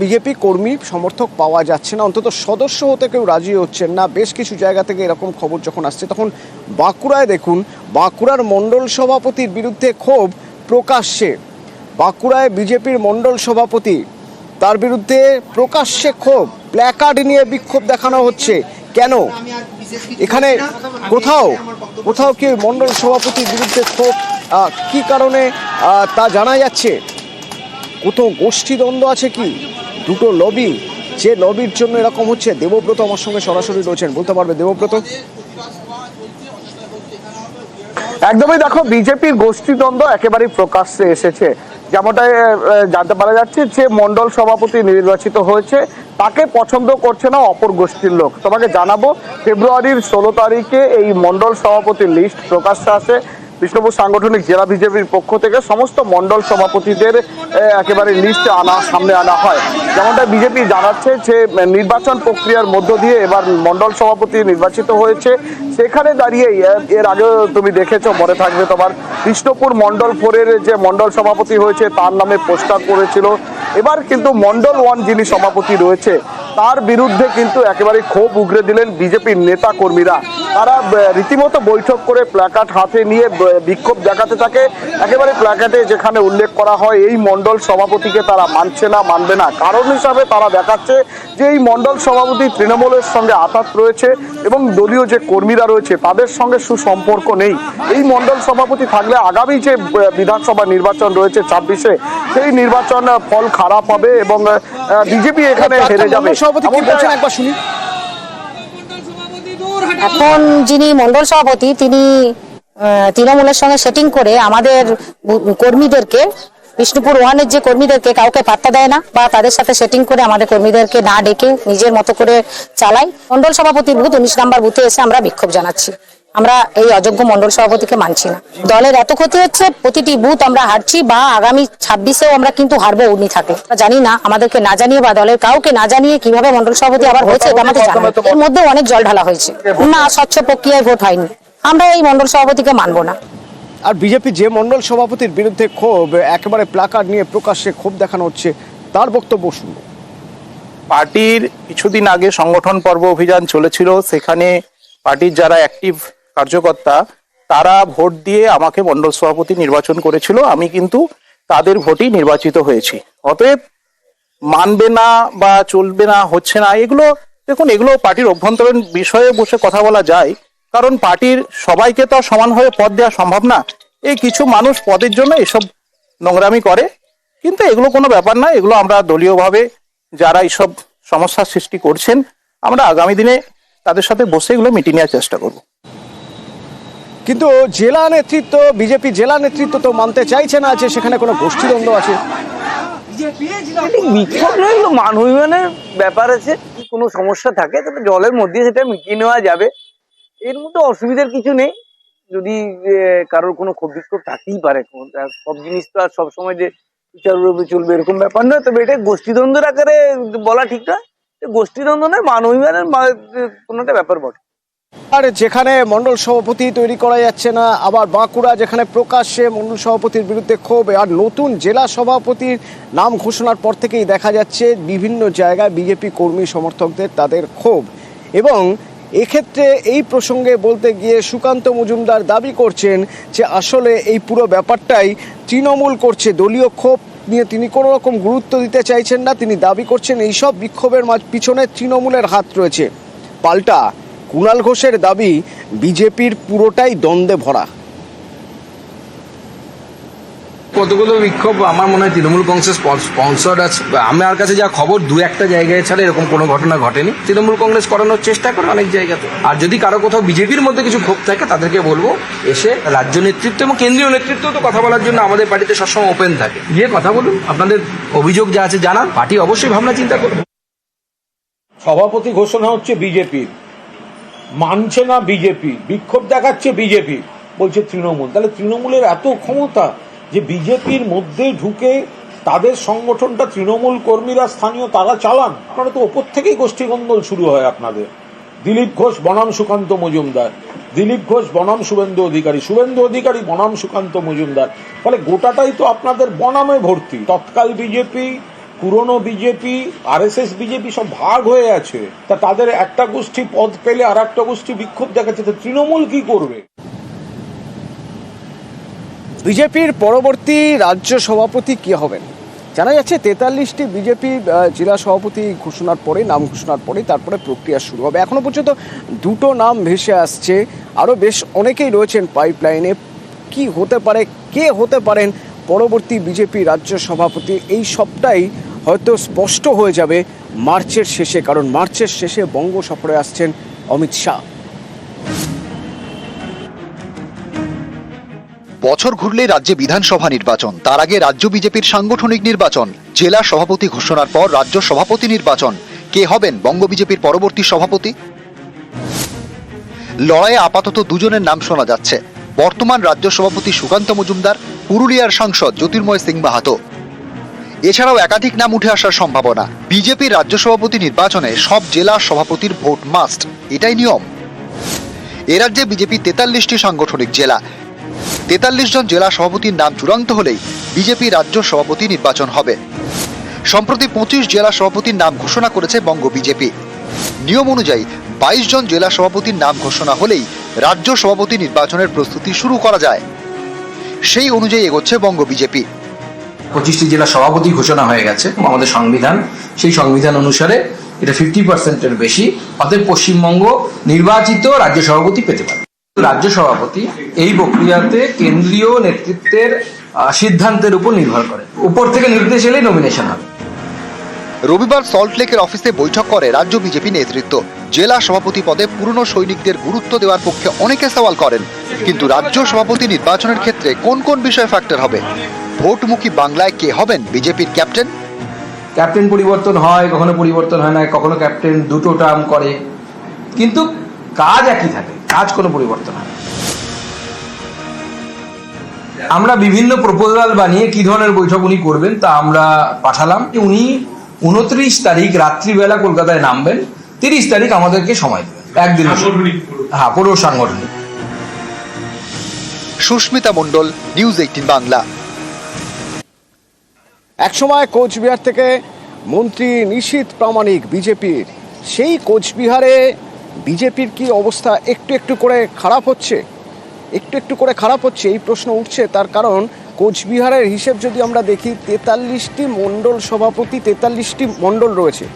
BJP কর্মী সমর্থক পাওয়া যাচ্ছে না, অন্তত সদস্য হতে কেউ রাজি হচ্ছেন না। বেশ কিছু জায়গা থেকে এরকম খবর যখন আসছে, তখন বাঁকুড়ায় দেখুন, বাঁকুড়ার মণ্ডল সভাপতির বিরুদ্ধে ক্ষোভ প্রকাশ্যে। বাঁকুড়ায় বিজেপির মণ্ডল সভাপতি, তার বিরুদ্ধে প্রকাশ্যে ক্ষোভ, প্ল্যাকার্ড নিয়ে বিক্ষোভ দেখানো হচ্ছে। কেন এখানে কোথাও কি মণ্ডল সভাপতির বিরুদ্ধে ক্ষোভ, কি কারণে তা জানা যাচ্ছে। কোথাও গোষ্ঠীদ্বন্দ্ব আছে কি, দুটো লবি, যে লবির জন্য এরকম হচ্ছে। দেবব্রত আমার সঙ্গে সরাসরি রয়েছেন, বলতে পারবে দেবব্রত? একদমই, দেখো, বিজেপির গোষ্ঠীদ্বন্দ্ব একেবারেই প্রকাশ্যে এসেছে। যেমনটাই জানতে পারা যাচ্ছে, যে মণ্ডল সভাপতি নির্বাচিত হয়েছে তাকে পছন্দ করছে না অপর গোষ্ঠীর লোক। তোমাকে জানাবো, ফেব্রুয়ারির 16 তারিখে এই মণ্ডল সভাপতির লিস্ট প্রকাশ্যে আসে। বিষ্ণুপুর সাংগঠনিক জেলা বিজেপির পক্ষ থেকে সমস্ত মণ্ডল সভাপতিদের একেবারে লিস্ট সামনে আনা হয়। যেমনটা বিজেপি জানাচ্ছে যে নির্বাচন প্রক্রিয়ার মধ্য দিয়ে এবার মণ্ডল সভাপতি নির্বাচিত হয়েছে। সেখানে দাঁড়িয়ে এর আগে তুমি দেখেছো, মনে থাকবে তোমার, বিষ্ণুপুর মণ্ডল 4-এর যে মণ্ডল সভাপতি হয়েছে তার নামে পোস্টার পড়েছিল। এবার কিন্তু মণ্ডল 1 যিনি সভাপতি রয়েছে তার বিরুদ্ধে কিন্তু একেবারে ক্ষোভ উগরে দিলেন বিজেপির নেতা কর্মীরা। তারা রীতিমতো বৈঠক করে প্ল্যাকার্ড হাতে নিয়ে বিক্ষোভ দেখাতে থাকে। একেবারে প্ল্যাকার্ডে যেখানে উল্লেখ করা হয় এই মণ্ডল সভাপতিকে তারা মানছে না, মানবে না। কারণ হিসাবে তারা দেখাচ্ছে যে এই মণ্ডল সভাপতি তৃণমূলের সঙ্গে আঘাত রয়েছে এবং দলীয় যে কর্মীরা রয়েছে তাদের সঙ্গে সুসম্পর্ক নেই। এই মণ্ডল সভাপতি থাকলে আগামী যে বিধানসভা নির্বাচন রয়েছে 26-এ, সেই নির্বাচন ফল খারাপ হবে এবং বিজেপি এখানে হেরে যাবে। এখন যিনি মণ্ডল সভাপতি তিনি তৃণমূলের সঙ্গে সেটিং করে আমাদের কর্মীদেরকে, বিষ্ণুপুর 1-এর যে কর্মীদেরকে কাউকে পাত্তা দেয় না, বা তাদের সাথে সেটিং করে আমাদের কর্মীদেরকে না ডেকে নিজের মতো করে চালায়। মণ্ডল সভাপতির বুথ 19 নম্বর বুথে এসে আমরা বিক্ষোভ জানাচ্ছি। আমরা এই অযোগ্য মণ্ডল সভাপতিকে মানছি না। দলের এত ক্ষতি হচ্ছে, প্রতিটি বুথ আমরা হারছি, বা আগামী 26-এও আমরা কিন্তু হারবো উনি থাকে। জানি না, আমাদেরকে না জানিয়ে বা দলের কাউকে না জানিয়ে কিভাবে মণ্ডল সভাপতি আবার হয়েছে এটা আমাদের জানা। এর মধ্যে অনেক জল ঢালা হয়েছে, না স্বচ্ছ প্রক্রিয়ায় ভোট হয়নি। আমরা এই মণ্ডল সভাপতিকে মানবো না। আর বিজেপি যে মণ্ডল সভাপতির বিরুদ্ধে ক্ষোভ, একেবারে প্ল্যাকার্ড নিয়ে প্রকাশ্যে ক্ষোভ দেখানো হচ্ছে, তার বক্তব্য শুনবো। পার্টির কিছুদিন আগে সংগঠন পর্ব অভিযান চলেছিল, সেখানে পার্টির যারা অ্যাক্টিভ কার্যকর্তা তারা ভোট দিয়ে আমাকে মণ্ডল সভাপতি নির্বাচন করেছিল। আমি কিন্তু তাদের ভোটেই নির্বাচিত হয়েছি। অতএব মানবে না বা চলবে না, হচ্ছে না, এগুলো দেখুন, এগুলো পার্টির অভ্যন্তরীণ বিষয়ে বসে কথা বলা যায়। কারণ পার্টির সবাইকে তো সমানভাবে পদ দেওয়া সম্ভব না। এই কিছু মানুষ পদের জন্য এসব নোংরামি করে, কিন্তু এগুলো কোনো ব্যাপার না। এগুলো আমরা দলীয়ভাবে যারা এইসব সমস্যার সৃষ্টি করছেন, আমরা আগামী দিনে তাদের সাথে বসে এগুলো মিটিয়ে নেওয়ার চেষ্টা করব। কিন্তু জেলা নেতৃত্ব, বিজেপি জেলা নেতৃত্ব তো মানতে চাইছে না যে সেখানে কোনো গোষ্ঠীদ্বন্দ্ব আছে। বিক্ষোভ নয়, এগুলো মান অভিমানের ব্যাপার আছে। কোনো সমস্যা থাকে তবে দলের মধ্যে সেটা মিটিয়ে নেওয়া যাবে, এর মধ্যে অসুবিধার কিছু নেই। যদি কারোর কোনো ক্ষোভ বিক্ষোভ থাকতেই পারে, সব জিনিস তো আর সবসময় যে বিচাররূপে চলবে এরকম ব্যাপার নয়। তবে এটা গোষ্ঠীদ্বন্দ্বের আকারে বলা ঠিক নয়। গোষ্ঠীদ্বন্দ্ব নয়, মান অভিমানের কোনো একটা ব্যাপার বটে। আর যেখানে মণ্ডল সভাপতি তৈরি করা যাচ্ছে না, আবার বাঁকুড়া যেখানে প্রকাশ্যে মণ্ডল সভাপতির বিরুদ্ধে ক্ষোভ, আর নতুন জেলা সভাপতির নাম ঘোষণার পর থেকেই দেখা যাচ্ছে বিভিন্ন জায়গায় বিজেপি কর্মী সমর্থকদের তাদের ক্ষোভ। এবং এক্ষেত্রে এই প্রসঙ্গে বলতে গিয়ে সুকান্ত মজুমদার দাবি করছেন যে আসলে এই পুরো ব্যাপারটাই তৃণমূল করছে, দলীয় ক্ষোভ নিয়ে তিনি কোনো রকম গুরুত্ব দিতে চাইছেন না। তিনি দাবি করছেন এইসব বিক্ষোভের পিছনে তৃণমূলের হাত রয়েছে। পাল্টা কুণাল ঘোষের দাবি বিজেপির পুরোটাই দ্বন্দ্বে ভরা। কতগুলো বিক্ষোভ আমার মনে হয় তৃণমূল কংগ্রেস স্পন্সর্ড আছে। আমার কাছে যা খবর, 2-1টা জায়গায় ছাড়া এরকম কোনো ঘটনা ঘটেনি। তৃণমূল কংগ্রেস করানোর চেষ্টা করে অনেক জায়গাতে। আর যদি কারো কোথাও বিজেপির মধ্যে কিছু ক্ষোভ থাকে তাদেরকে বলবো এসে রাজ্য নেতৃত্ব এবং কেন্দ্রীয় নেতৃত্ব তো কথা বলার জন্য আমাদের পার্টিতে সবসময় ওপেন থাকে, গিয়ে কথা বলুন, আপনাদের অভিযোগ যা আছে জানান, পার্টি অবশ্যই ভাবনা চিন্তা করবে। সভাপতি ঘোষণা হচ্ছে বিজেপির, মানছে না বিজেপি, বিক্ষোভ দেখাচ্ছে বিজেপি, বলছে তৃণমূল। তাহলে তৃণমূলের এত ক্ষমতা যে বিজেপির মধ্যে ঢুকে তাদের সংগঠনটা তৃণমূল কর্মীরা স্থানীয় তারা চালান। আপনারা তো ওপর থেকেই গোষ্ঠীদ্বন্দ্ব শুরু হয় আপনাদের। দিলীপ ঘোষ বনাম সুকান্ত মজুমদার, দিলীপ ঘোষ বনাম শুভেন্দু অধিকারী, শুভেন্দু অধিকারী বনাম সুকান্ত মজুমদার। ফলে গোটাটাই তো আপনাদের বনামে ভর্তি। তৎকাল বিজেপি, পুরনো বিজেপি আরএসএস বিজেপি সব ভাগ হয়ে আছে, তা তাদের একটা গোষ্ঠী পদ পেলে আর একটা গোষ্ঠী বিক্ষোভ দেখাচ্ছে, তো তৃণমূল কি করবে? বিজেপির পরবর্তী রাজ্য সভাপতি কি হবেন জানা যাচ্ছে। 43টি বিজেপি জেলা সভাপতি ঘোষণার পরে, নাম ঘোষণার পরে তারপরে প্রক্রিয়া শুরু হবে। এখনো পর্যন্ত দুটো নাম ভেসে আসছে, আরও বেশ অনেকেই রয়েছেন পাইপলাইনে। কি হতে পারে, কে হতে পারেন পরবর্তী বিজেপি রাজ্য সভাপতি, এই সবটাই হয়তো স্পষ্ট হয়ে যাবে মার্চের শেষে, কারণ মার্চের শেষে বঙ্গ সফরে আসছেন অমিত শাহ। বছর ঘুরলে রাজ্যে বিধানসভা নির্বাচন, তার আগে রাজ্য বিজেপির সাংগঠনিক নির্বাচন, জেলা সভাপতি ঘোষণার পর রাজ্য সভাপতি নির্বাচন। কে হবেন বঙ্গ বিজেপির পরবর্তী সভাপতি? লড়াইয়ে আপাতত দুজনের নাম শোনা যাচ্ছে। বর্তমান রাজ্য সভাপতি সুকান্ত মজুমদার, পুরুলিয়ার সাংসদ জ্যোতির্ময় সিং মাহাতো। এছাড়াও একাধিক নাম উঠে আসার সম্ভাবনা। বিজেপির রাজ্য সভাপতি নির্বাচনে সব জেলা সভাপতির ভোট মাস্ট, এটাই নিয়ম। এ রাজ্যে বিজেপি 43টি সাংগঠনিক জেলা। 43 জন জেলা সভাপতির নাম চূড়ান্ত হলেই বিজেপি রাজ্য সভাপতি নির্বাচন হবে। সম্প্রতি 25 জেলা সভাপতির নাম ঘোষণা করেছে বঙ্গ বিজেপি। নিয়ম অনুযায়ী 22 জন জেলা সভাপতির নাম ঘোষণা হলেই রাজ্য সভাপতি নির্বাচনের প্রস্তুতি শুরু করা যায়। সেই অনুযায়ী এগোচ্ছে বঙ্গ বিজেপি। 25টি জেলা সভাপতি ঘোষণা হয়ে গেছে আমাদের সংবিধান, সেই সংবিধান অনুসারে এটা 50%-এর বেশি, অতএব পশ্চিমবঙ্গ নির্বাচিত রাজ্য সভাপতি পেতে পারে। রাজ্য সভাপতি এই প্রক্রিয়াতে কেন্দ্রীয় নেতৃত্বের সিদ্ধান্তের উপর নির্ভর করে, উপর থেকে নির্দেশ এলেই নমিনেশন হবে। রবিবার সল্টলেকের অফিসে বৈঠক করে রাজ্য বিজেপি নেতৃত্ব। জেলা সভাপতি পদে পুরনো সৈনিকদের গুরুত্ব দেওয়ার পক্ষে অনেকে সওয়াল করেন, কিন্তু রাজ্য সভাপতি নির্বাচনের ক্ষেত্রে কোন কোন বিষয় ফ্যাক্টর হবে? ভোটমুখী বাংলায় কে হবেন বিজেপির ক্যাপ্টেন? ক্যাপ্টেন পরিবর্তন হয়, কখনো পরিবর্তন হয় না, কখনো ক্যাপ্টেন দুটো টার্ম করে, কিন্তু কাজ একই থাকে, কাজ কোনো পরিবর্তন হয় না। আমরা বিভিন্ন প্রপোজাল বানিয়ে কি ধরনের বৈঠক উনি করবেন তা আমরা পাঠালাম। উনি 29 তারিখ রাত্রিবেলা কলকাতায় নামবেন, 30 তারিখ আমাদেরকে সময় দেবেন, একদিন। হ্যাঁ, পুরো সাংগঠনিক। সুস্মিতা মণ্ডল, নিউজ 18 বাংলা। একসময় কোচবিহার থেকে মন্ত্রী নিশীথ প্রামাণিক বিজেপির, সেই কোচবিহারে বিজেপির কি অবস্থা একটু একটু করে খারাপ হচ্ছে? একটু একটু করে খারাপ হচ্ছে, এই প্রশ্ন উঠছে। তার কারণ কোচবিহারের হিসেব যদি আমরা দেখি, 43টি মণ্ডল সভাপতি, 43টি মণ্ডল রয়েছে,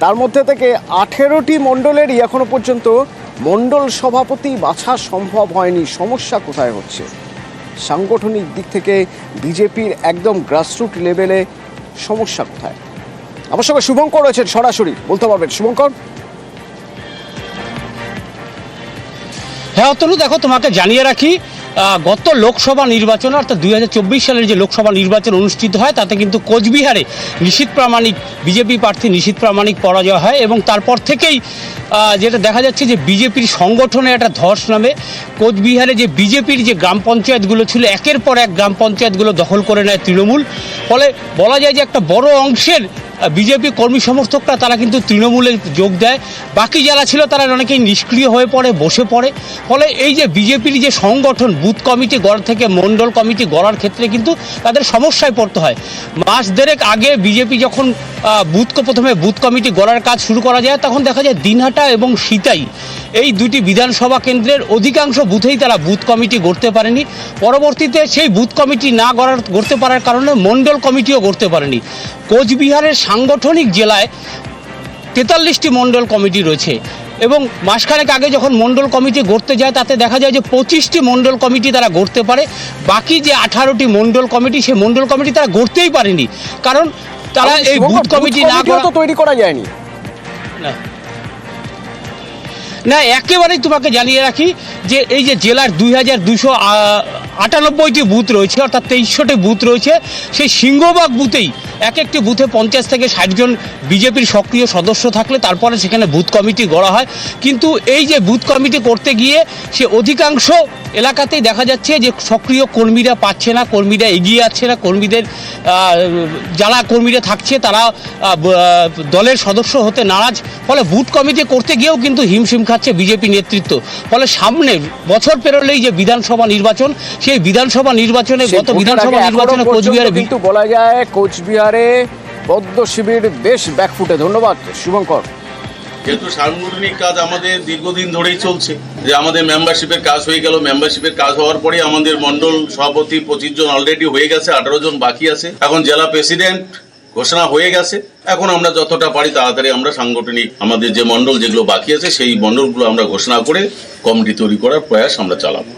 তার মধ্যে থেকে 18টি মণ্ডলেরই এখনো পর্যন্ত মণ্ডল সভাপতি বাছা সম্ভব হয়নি। সমস্যা কোথায় হচ্ছে? সাংগঠনিক দিক থেকে বিজেপির একদম গ্রাসরুট লেভেলে সমস্যা কোথায়? আমার সঙ্গে শুভঙ্কর রয়েছেন, সরাসরি বলতে পারবেন। শুভঙ্কর। হ্যাঁ অতনু, দেখো তোমাকে জানিয়ে রাখি, গত লোকসভা নির্বাচন অর্থাৎ 2024 সালের যে লোকসভা নির্বাচন অনুষ্ঠিত হয় তাতে কিন্তু কোচবিহারে নিশীথ প্রামাণিক, বিজেপি প্রার্থী নিশীথ প্রামাণিক পরাজয় হয় এবং তারপর থেকেই যেটা দেখা যাচ্ছে যে বিজেপির সংগঠনে একটা ধস নামে। কোচবিহারে যে বিজেপির যে গ্রাম পঞ্চায়েতগুলো ছিল, একের পর এক গ্রাম পঞ্চায়েতগুলো দখল করে নেয় তৃণমূল। ফলে বলা যায় যে একটা বড় অংশের বিজেপি কর্মী সমর্থকরা তারা কিন্তু তৃণমূলে যোগ দেয়। বাকি যারা ছিল তারা অনেকেই নিষ্ক্রিয় হয়ে পড়ে, বসে পড়ে। ফলে এই যে বিজেপির যে সংগঠন, বুথ কমিটি গড় থেকে মণ্ডল কমিটি গড়ার ক্ষেত্রে কিন্তু তাদের সমস্যায় পড়তে হয়। মাস দেড়েক আগে বিজেপি যখন প্রথমে বুথ কমিটি গড়ার কাজ শুরু করা যায়, তখন দেখা যায় দিনহাটা এবং সিতাই এই দুটি বিধানসভা কেন্দ্রের অধিকাংশ বুথেই তারা বুথ কমিটি গড়তে পারেনি। পরবর্তীতে সেই বুথ কমিটি না গড়তে পারার কারণে মণ্ডল কমিটিও গড়তে পারেনি। কোচবিহারের সাংগঠনিক জেলায় 43টি মণ্ডল কমিটি রয়েছে এবং মাসখানেক আগে যখন মণ্ডল কমিটি গড়তে যায় তাতে দেখা যায় যে 25টি মণ্ডল কমিটি তারা গড়তে পারে। বাকি যে 18টি মণ্ডল কমিটি, সেই মণ্ডল কমিটি তারা গড়তেই পারেনি, কারণ তারা এই বুথ কমিটি না তৈরি করা যায়নি। না, একেবারেই তোমাকে জানিয়ে রাখি যে এই যে জেলার 2298টি বুথ রয়েছে, অর্থাৎ 2300টি বুথ রয়েছে, সেই সিংহভাগ বুথেই এক একটি বুথে 50 থেকে 60 জন বিজেপির সক্রিয় সদস্য থাকলে তারপরে সেখানে বুথ কমিটি গড়া হয়। কিন্তু এই যে বুথ কমিটি করতে গিয়ে সে অধিকাংশ এলাকাতেই দেখা যাচ্ছে যে সক্রিয় কর্মীরা পাচ্ছে না, কর্মীরা এগিয়ে আসছে না, কর্মীদের যারা কর্মীরা থাকছে তারা দলের সদস্য হতে নারাজ। ফলে বুথ কমিটি করতে গিয়েও কিন্তু হিমশিম খাচ্ছে বিজেপি নেতৃত্ব। ফলে সামনে বছর পেরোলেই যে বিধানসভা নির্বাচন, সেই বিধানসভা নির্বাচনে গত বিধানসভা নির্বাচনে কোচবিহারে কিন্তু বলা যায় কোচবিহারে বদ্ধ শিবির বেশ ব্যাকফুটে। ধন্যবাদ শুভঙ্কর। যেহেতু সাংগঠনিক কাজ আমাদের দীর্ঘদিন ধরেই চলছে, যে আমাদের মেম্বারশিপের কাজ হয়ে গেল, মেম্বারশিপের কাজ হওয়ার পরে আমাদের মন্ডল সভাপতি 25 জন অলরেডি হয়ে গেছে, 18 জন বাকি আছে। এখন জেলা প্রেসিডেন্ট ঘোষণা হয়ে গেছে। এখন আমরা যতটা পারি তাড়াতাড়ি আমরা সাংগঠনিক আমাদের যে মন্ডল যেগুলো বাকি আছে সেই মন্ডলগুলো আমরা ঘোষণা করে কমিটি তৈরি করার প্রয়াস আমরা চালাবো।